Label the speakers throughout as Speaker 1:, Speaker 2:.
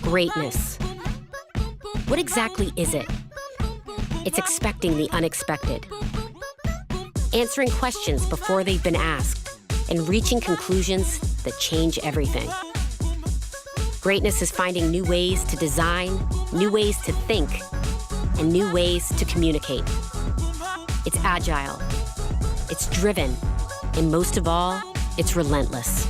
Speaker 1: Greatness. What exactly is it? It's expecting the unexpected, answering questions before they've been asked, and reaching conclusions that change everything. Greatness is finding new ways to design, new ways to think, and new ways to communicate. It's agile, it's driven, and most of all, it's relentless.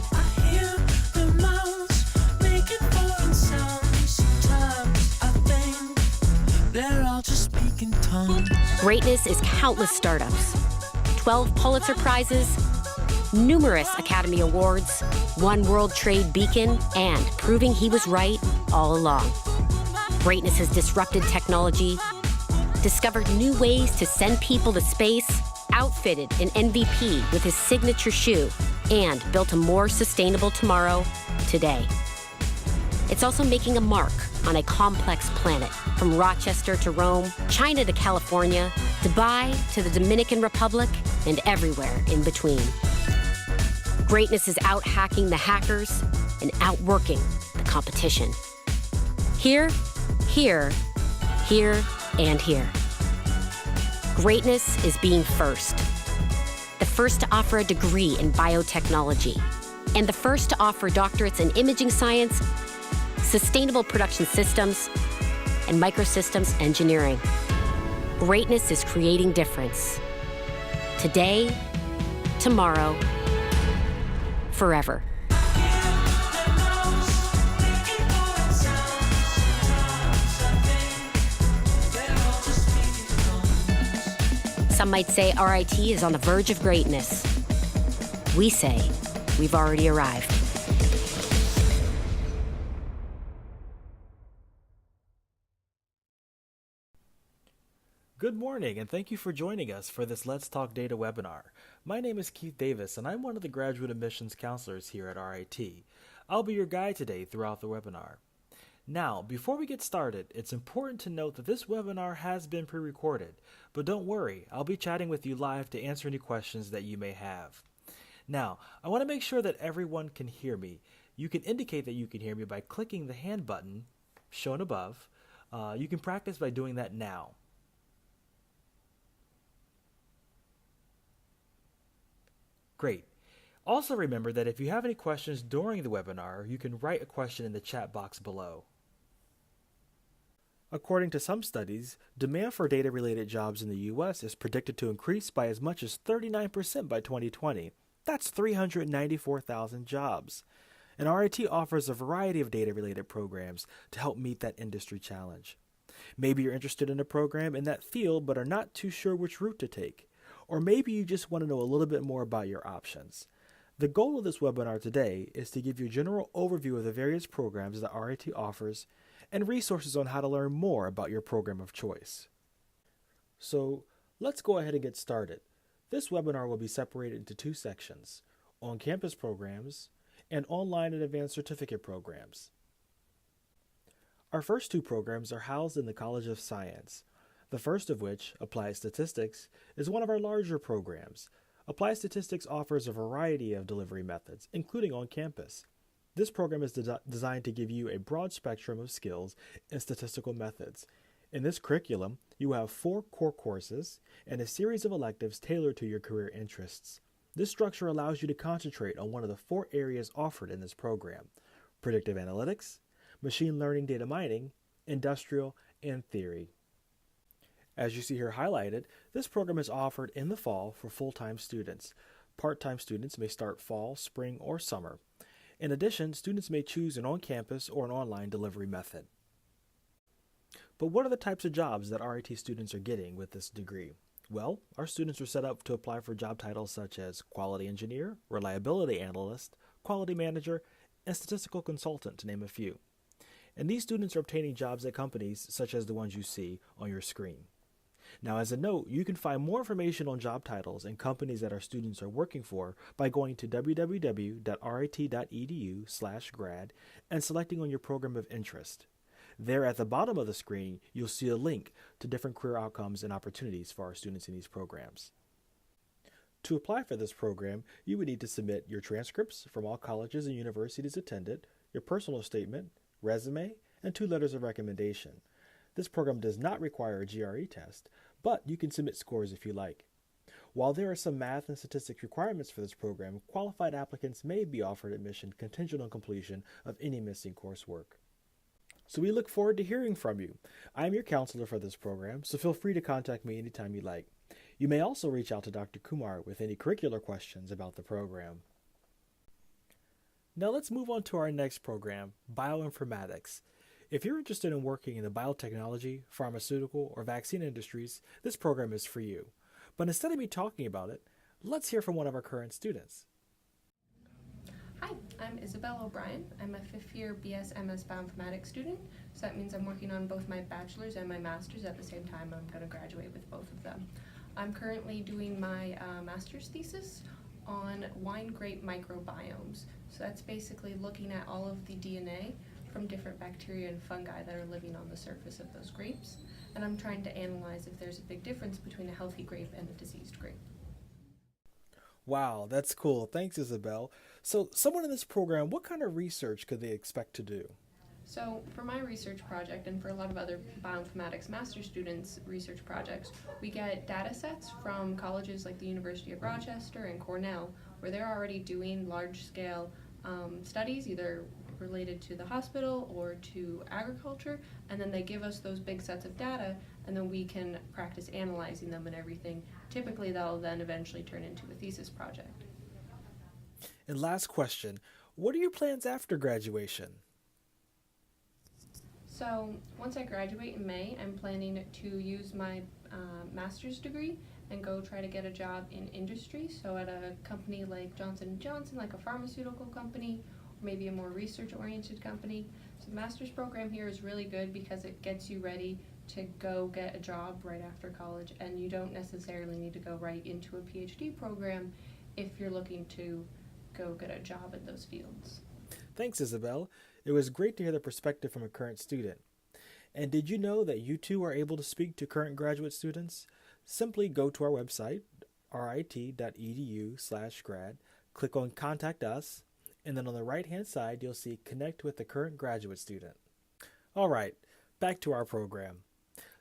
Speaker 1: Greatness is countless startups, 12 Pulitzer Prizes, numerous Academy Awards, one World Trade Beacon, and proving he was right all along. Greatness has disrupted technology, discovered new ways to send people to space, outfitted an MVP with his signature shoe, and built a more sustainable tomorrow today. It's also making a mark on a complex planet, from Rochester to Rome, China to California, Dubai to the Dominican Republic, and everywhere in between. Greatness is out-hacking the hackers and outworking the competition. Here, here, here, and here. Greatness is being first. The first to offer a degree in biotechnology, and the first to offer doctorates in imaging science, sustainable production systems, and microsystems engineering. Greatness is creating difference. Today, tomorrow, forever. Some might say RIT is on the verge of greatness. We say we've already arrived.
Speaker 2: Good morning, and thank you for joining us for this Let's Talk Data webinar. My name is Keith Davis, and I'm one of the graduate admissions counselors here at RIT. I'll be your guide today throughout the webinar. Now, before we get started, it's important to note that this webinar has been pre-recorded, but don't worry, I'll be chatting with you live to answer any questions that you may have. Now, I want to make sure that everyone can hear me. You can indicate that you can hear me by clicking the hand button shown above. You can practice by doing that now. Great. Also remember that if you have any questions during the webinar, you can write a question in the chat box below. According to some studies, demand for data-related jobs in the U.S. is predicted to increase by as much as 39% by 2020. That's 394,000 jobs. And RIT offers a variety of data-related programs to help meet that industry challenge. Maybe you're interested in a program in that field but are not too sure which route to take. Or maybe you just want to know a little bit more about your options. The goal of this webinar today is to give you a general overview of the various programs that RIT offers and resources on how to learn more about your program of choice. So let's go ahead and get started. This webinar will be separated into two sections: on-campus programs and online and advanced certificate programs. Our first two programs are housed in the College of Science. The first of which, Applied Statistics, is one of our larger programs. Applied Statistics offers a variety of delivery methods, including on campus. This program is designed to give you a broad spectrum of skills in statistical methods. In this curriculum, you have 4 core courses and a series of electives tailored to your career interests. This structure allows you to concentrate on one of the 4 areas offered in this program: predictive analytics, machine learning data mining, industrial, and theory. As you see here highlighted, this program is offered in the fall for full-time students. Part-time students may start fall, spring, or summer. In addition, students may choose an on-campus or an online delivery method. But what are the types of jobs that RIT students are getting with this degree? Well, our students are set up to apply for job titles such as quality engineer, reliability analyst, quality manager, and statistical consultant, to name a few. And these students are obtaining jobs at companies such as the ones you see on your screen. Now, as a note, you can find more information on job titles and companies that our students are working for by going to www.rit.edu/grad and selecting on your program of interest. There at the bottom of the screen, you'll see a link to different career outcomes and opportunities for our students in these programs. To apply for this program, you would need to submit your transcripts from all colleges and universities attended, your personal statement, resume, and 2 letters of recommendation. This program does not require a GRE test, but you can submit scores if you like. While there are some math and statistics requirements for this program, qualified applicants may be offered admission contingent on completion of any missing coursework. So we look forward to hearing from you. I am your counselor for this program, so feel free to contact me anytime you like. You may also reach out to Dr. Kumar with any curricular questions about the program. Now let's move on to our next program, Bioinformatics. If you're interested in working in the biotechnology, pharmaceutical, or vaccine industries, this program is for you. But instead of me talking about it, let's hear from one of our current students.
Speaker 3: Hi, I'm Isabel O'Brien. I'm a 5th year BS/MS Bioinformatics student, so that means I'm working on both my bachelor's and my master's at the same time. I'm going to graduate with both of them. I'm currently doing my master's thesis on wine grape microbiomes. So that's basically looking at all of the DNA from different bacteria and fungi that are living on the surface of those grapes. And I'm trying to analyze if there's a big difference between a healthy grape and a diseased grape.
Speaker 2: Wow, that's cool. Thanks, Isabel. So someone in this program, what kind of research could they expect to do?
Speaker 3: So for my research project and for a lot of other bioinformatics master students' research projects, we get data sets from colleges like the University of Rochester and Cornell, where they're already doing large-scale studies, either related to the hospital or to agriculture, and then they give us those big sets of data, and then we can practice analyzing them and everything. Typically, that'll then eventually turn into a thesis project.
Speaker 2: And last question, what are your plans after graduation?
Speaker 3: So once I graduate in May, I'm planning to use my master's degree and go try to get a job in industry. So at a company like Johnson & Johnson, like a pharmaceutical company, or maybe a more research-oriented company. So the master's program here is really good because it gets you ready to go get a job right after college, and you don't necessarily need to go right into a PhD program if you're looking to go get a job in those fields.
Speaker 2: Thanks, Isabel. It was great to hear the perspective from a current student. And did you know that you too are able to speak to current graduate students? Simply go to our website, rit.edu/grad, click on Contact Us, and then on the right-hand side, you'll see Connect with the Current Graduate Student. All right, back to our program.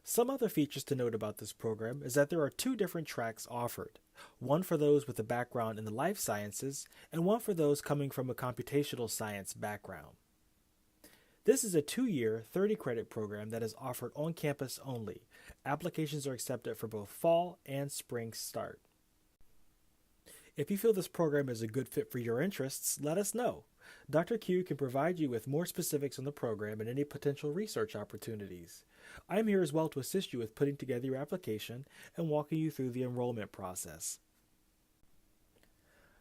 Speaker 2: Some other features to note about this program is that there are 2 different tracks offered, one for those with a background in the life sciences and one for those coming from a computational science background. This is a 2-year, 30-credit program that is offered on campus only. Applications are accepted for both fall and spring start. If you feel this program is a good fit for your interests, let us know. Dr. Q can provide you with more specifics on the program and any potential research opportunities. I am here as well to assist you with putting together your application and walking you through the enrollment process.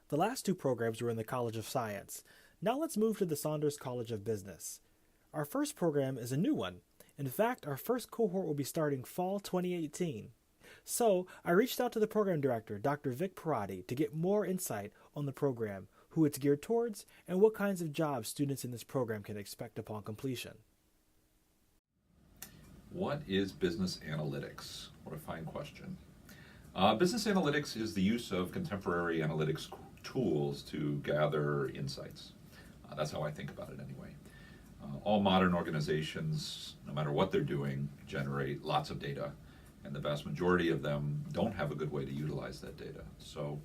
Speaker 2: The last 2 programs were in the College of Science. Now let's move to the Saunders College of Business. Our first program is a new one. In fact, our first cohort will be starting fall 2018. So I reached out to the program director, Dr. Vic Parati, to get more insight on the program, who it's geared towards, and what kinds of jobs students in this program can expect upon completion.
Speaker 4: What is business analytics? What a fine question. Business analytics is the use of contemporary analytics tools to gather insights. That's how I think about it anyway. All modern organizations, no matter what they're doing, generate lots of data, and the vast majority of them don't have a good way to utilize that data. So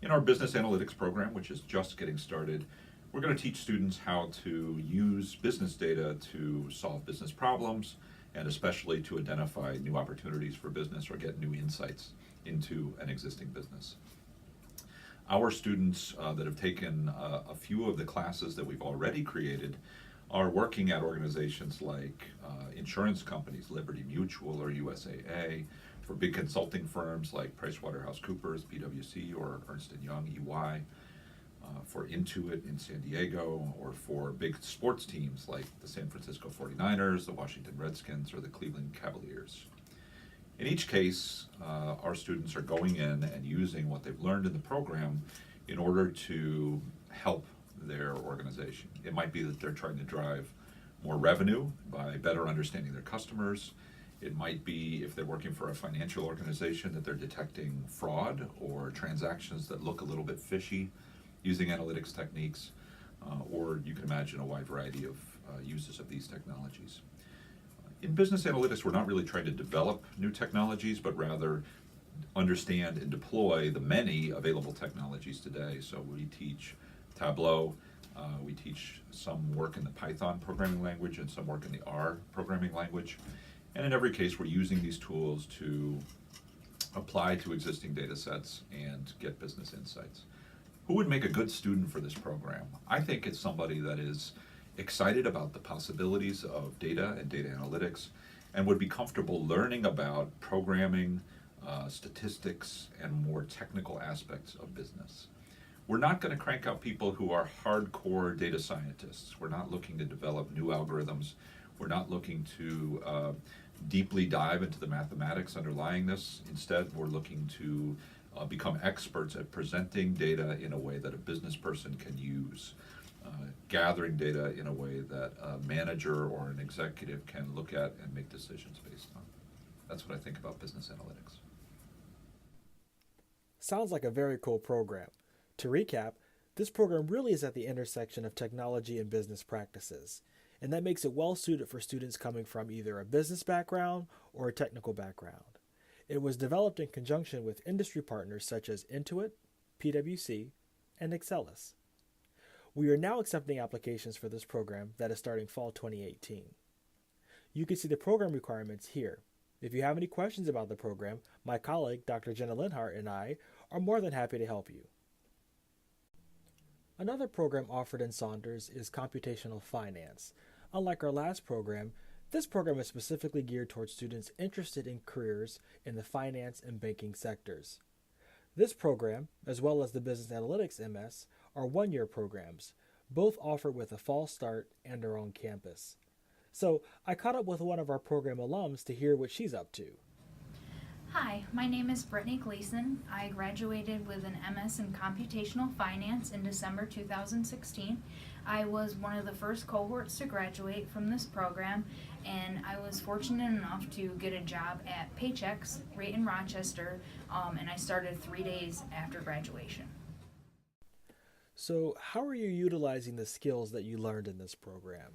Speaker 4: in our business analytics program, which is just getting started, we're going to teach students how to use business data to solve business problems, and especially to identify new opportunities for business or get new insights into an existing business. Our students that have taken a few of the classes that we've already created are working at organizations like insurance companies, Liberty Mutual or USAA, for big consulting firms like PricewaterhouseCoopers, PwC, or Ernst & Young, EY, for Intuit in San Diego, or for big sports teams like the San Francisco 49ers, the Washington Redskins, or the Cleveland Cavaliers. In each case, our students are going in and using what they've learned in the program in order to help their organization. It might be that they're trying to drive more revenue by better understanding their customers. It might be, if they're working for a financial organization, that they're detecting fraud or transactions that look a little bit fishy using analytics techniques, or you can imagine a wide variety of uses of these technologies. In business analytics, we're not really trying to develop new technologies, but rather understand and deploy the many available technologies today. So we teach Tableau, we teach some work in the Python programming language and some work in the R programming language. And in every case, we're using these tools to apply to existing data sets and get business insights. Who would make a good student for this program? I think it's somebody that is excited about the possibilities of data and data analytics and would be comfortable learning about programming, statistics, and more technical aspects of business. We're not going to crank out people who are hardcore data scientists. We're not looking to develop new algorithms. We're not looking to deeply dive into the mathematics underlying this. Instead, we're looking to become experts at presenting data in a way that a business person can use, gathering data in a way that a manager or an executive can look at and make decisions based on. That's what I think about business analytics.
Speaker 2: Sounds like a very cool program. To recap, this program really is at the intersection of technology and business practices, and that makes it well suited for students coming from either a business background or a technical background. It was developed in conjunction with industry partners such as Intuit, PwC, and Excelis. We are now accepting applications for this program that is starting fall 2018. You can see the program requirements here. If you have any questions about the program, my colleague, Dr. Jenna Linhart, and I are more than happy to help you. Another program offered in Saunders is Computational Finance. Unlike our last program, this program is specifically geared towards students interested in careers in the finance and banking sectors. This program, as well as the Business Analytics MS, are one-year programs, both offered with a fall start and are on campus. So I caught up with one of our program alums to hear what she's up to.
Speaker 5: Hi, my name is Brittany Gleason. I graduated with an MS in Computational Finance in December 2016. I was one of the first cohorts to graduate from this program, and I was fortunate enough to get a job at Paychex right in Rochester, and I started 3 days after graduation.
Speaker 2: So how are you utilizing the skills that you learned in this program?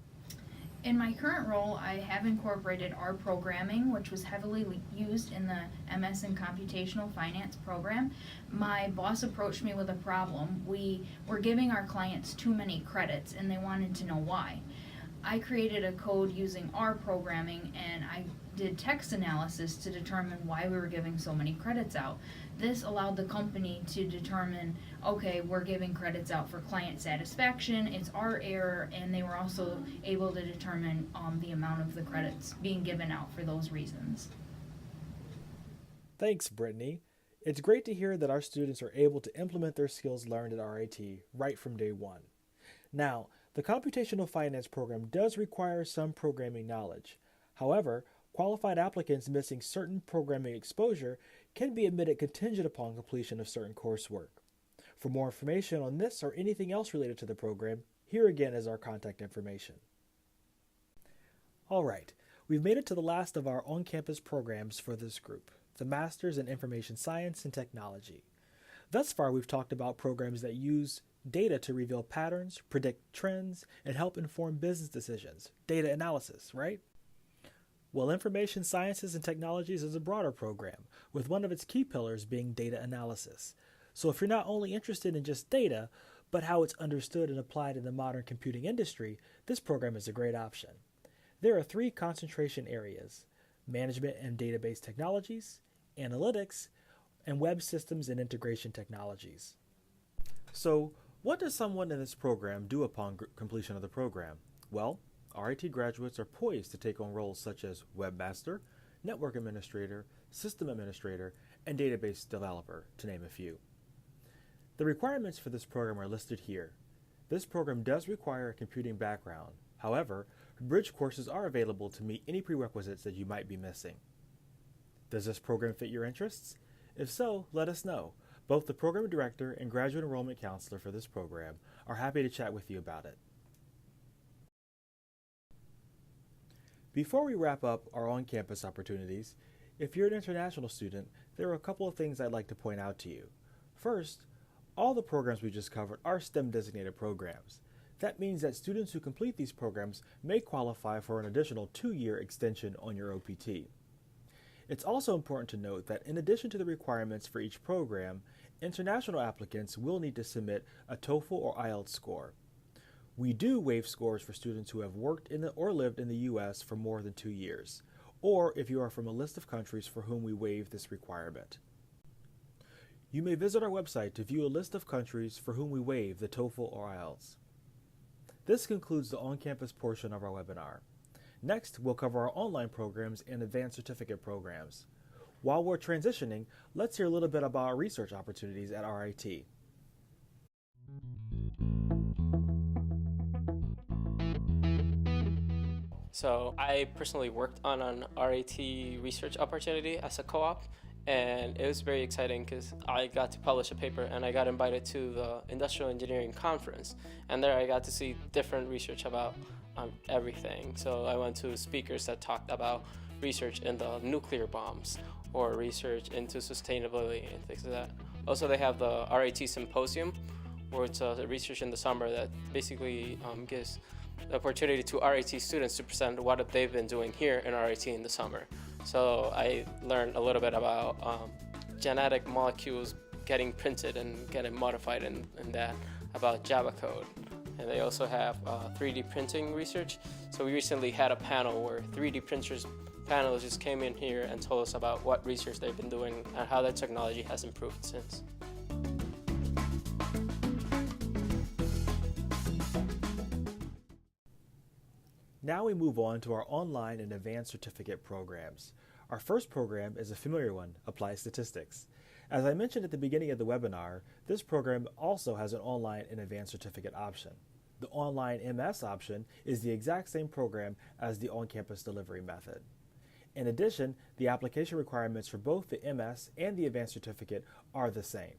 Speaker 5: In my current role, I have incorporated R programming, which was heavily used in the MS in Computational Finance program. My boss approached me with a problem. We were giving our clients too many credits, and they wanted to know why. I created a code using R programming, and I did text analysis to determine why we were giving so many credits out. This allowed the company to determine, okay, we're giving credits out for client satisfaction, it's our error, and they were also able to determine the amount of the credits being given out for those reasons.
Speaker 2: Thanks, Brittany. It's great to hear that our students are able to implement their skills learned at RIT right from day one. Now, the Computational Finance program does require some programming knowledge. However, qualified applicants missing certain programming exposure can be admitted contingent upon completion of certain coursework. For more information on this or anything else related to the program, here again is our contact information. All right, we've made it to the last of our on-campus programs for this group, the Masters in Information Science and Technology. Thus far, we've talked about programs that use data to reveal patterns, predict trends, and help inform business decisions. Data analysis, right? Well, Information Sciences and Technologies is a broader program, with one of its key pillars being data analysis. So if you're not only interested in just data, but how it's understood and applied in the modern computing industry, this program is a great option. There are 3 concentration areas: management and database technologies, analytics, and web systems and integration technologies. So, what does someone in this program do upon completion of the program? Well, RIT graduates are poised to take on roles such as webmaster, network administrator, system administrator, and database developer, to name a few. The requirements for this program are listed here. This program does require a computing background. However, bridge courses are available to meet any prerequisites that you might be missing. Does this program fit your interests? If so, let us know. Both the program director and graduate enrollment counselor for this program are happy to chat with you about it. Before we wrap up our on-campus opportunities, if you're an international student, there are a couple of things I'd like to point out to you. First, all the programs we just covered are STEM designated programs. That means that students who complete these programs may qualify for an additional 2-year extension on your OPT. It's also important to note that in addition to the requirements for each program, international applicants will need to submit a TOEFL or IELTS score. We do waive scores for students who have worked in or lived in the U.S. for more than 2 years, or if you are from a list of countries for whom we waive this requirement. You may visit our website to view a list of countries for whom we waive the TOEFL or IELTS. This concludes the on-campus portion of our webinar. Next, we'll cover our online programs and advanced certificate programs. While we're transitioning, let's hear a little bit about our research opportunities at RIT.
Speaker 6: So I personally worked on an RIT research opportunity as a co-op, and it was very exciting because I got to publish a paper and I got invited to the Industrial Engineering Conference, and there I got to see different research about everything. So I went to speakers that talked about research in the nuclear bombs or research into sustainability and things like that. Also, they have the RIT Symposium, where it's research in the summer that basically gives the opportunity to RIT students to present what they've been doing here in RIT in the summer. So I learned a little bit about genetic molecules getting printed and getting modified in that, about Java code. And they also have 3D printing research. So we recently had a panel where 3D printers panelists just came in here and told us about what research they've been doing and how that technology has improved since.
Speaker 2: Now we move on to our online and advanced certificate programs. Our first program is a familiar one, Applied Statistics. As I mentioned at the beginning of the webinar, this program also has an online and advanced certificate option. The online MS option is the exact same program as the on-campus delivery method. In addition, the application requirements for both the MS and the advanced certificate are the same.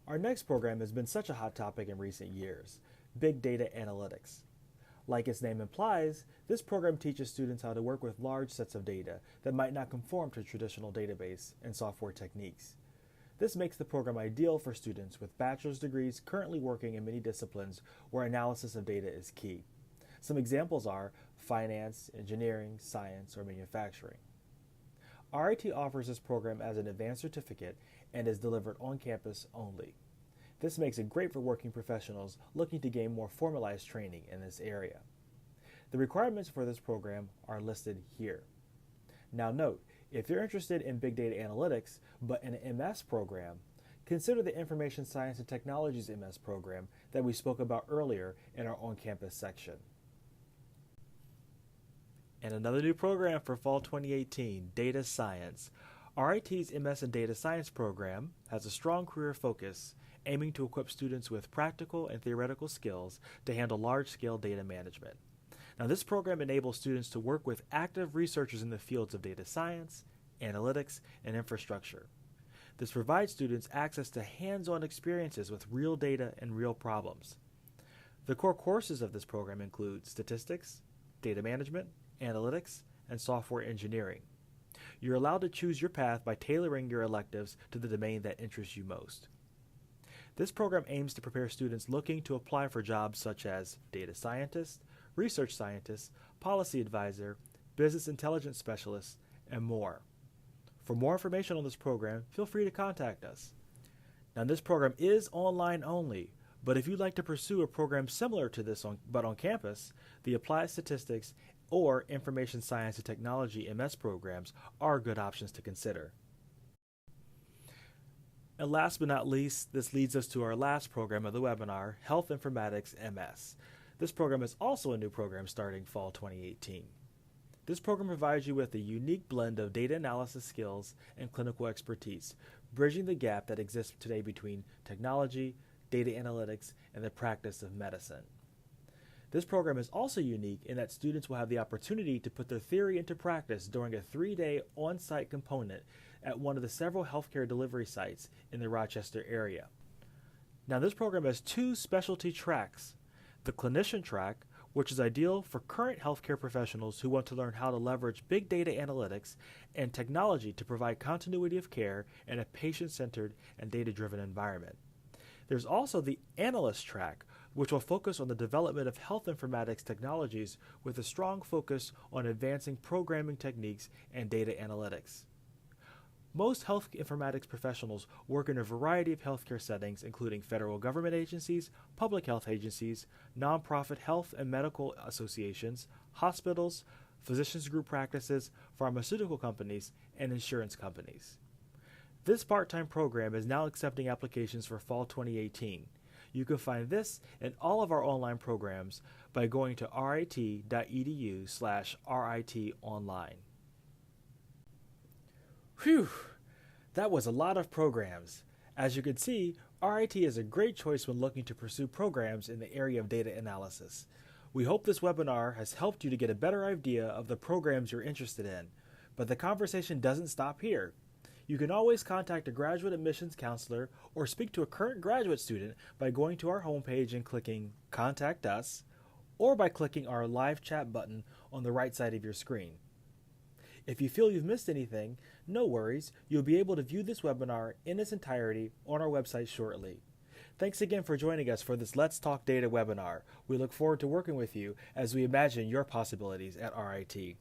Speaker 2: Our next program has been such a hot topic in recent years, Big Data Analytics. Like its name implies, this program teaches students how to work with large sets of data that might not conform to traditional database and software techniques. This makes the program ideal for students with bachelor's degrees currently working in many disciplines where analysis of data is key. Some examples are finance, engineering, science, or manufacturing. RIT offers this program as an advanced certificate and is delivered on campus only. This makes it great for working professionals looking to gain more formalized training in this area. The requirements for this program are listed here. Now note, if you're interested in big data analytics but in an MS program, consider the Information Science and Technologies MS program that we spoke about earlier in our on-campus section. And another new program for fall 2018, Data Science. RIT's MS in Data Science program has a strong career focus, aiming to equip students with practical and theoretical skills to handle large-scale data management. Now, this program enables students to work with active researchers in the fields of data science, analytics, and infrastructure. This provides students access to hands-on experiences with real data and real problems. The core courses of this program include statistics, data management, analytics, and software engineering. You're allowed to choose your path by tailoring your electives to the domain that interests you most. This program aims to prepare students looking to apply for jobs such as data scientist, research scientist, policy advisor, business intelligence specialist, and more. For more information on this program, feel free to contact us. Now, this program is online only, but if you'd like to pursue a program similar to this but on campus, the Applied Statistics or Information Science and Technology MS programs are good options to consider. And last but not least, this leads us to our last program of the webinar, Health Informatics MS. This program is also a new program starting fall 2018. This program provides you with a unique blend of data analysis skills and clinical expertise, bridging the gap that exists today between technology, data analytics, and the practice of medicine. This program is also unique in that students will have the opportunity to put their theory into practice during a 3-day on-site component at one of the several healthcare delivery sites in the Rochester area. Now, this program has 2 specialty tracks. The clinician track, which is ideal for current healthcare professionals who want to learn how to leverage big data analytics and technology to provide continuity of care in a patient-centered and data-driven environment. There's also the Analyst track, which will focus on the development of health informatics technologies with a strong focus on advancing programming techniques and data analytics. Most health informatics professionals work in a variety of healthcare settings, including federal government agencies, public health agencies, nonprofit health and medical associations, hospitals, physicians group practices, pharmaceutical companies, and insurance companies. This part-time program is now accepting applications for fall 2018. You can find this and all of our online programs by going to rit.edu/ritonline. Whew, that was a lot of programs. As you can see, RIT is a great choice when looking to pursue programs in the area of data analysis. We hope this webinar has helped you to get a better idea of the programs you're interested in. But the conversation doesn't stop here. You can always contact a graduate admissions counselor or speak to a current graduate student by going to our homepage and clicking Contact Us, or by clicking our live chat button on the right side of your screen. If you feel you've missed anything, no worries, you'll be able to view this webinar in its entirety on our website shortly. Thanks again for joining us for this Let's Talk Data webinar. We look forward to working with you as we imagine your possibilities at RIT.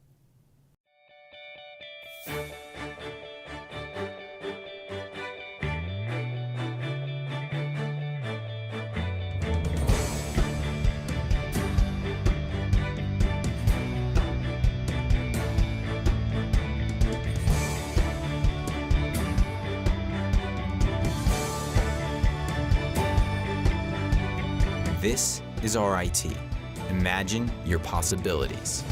Speaker 7: This is RIT. Imagine your possibilities.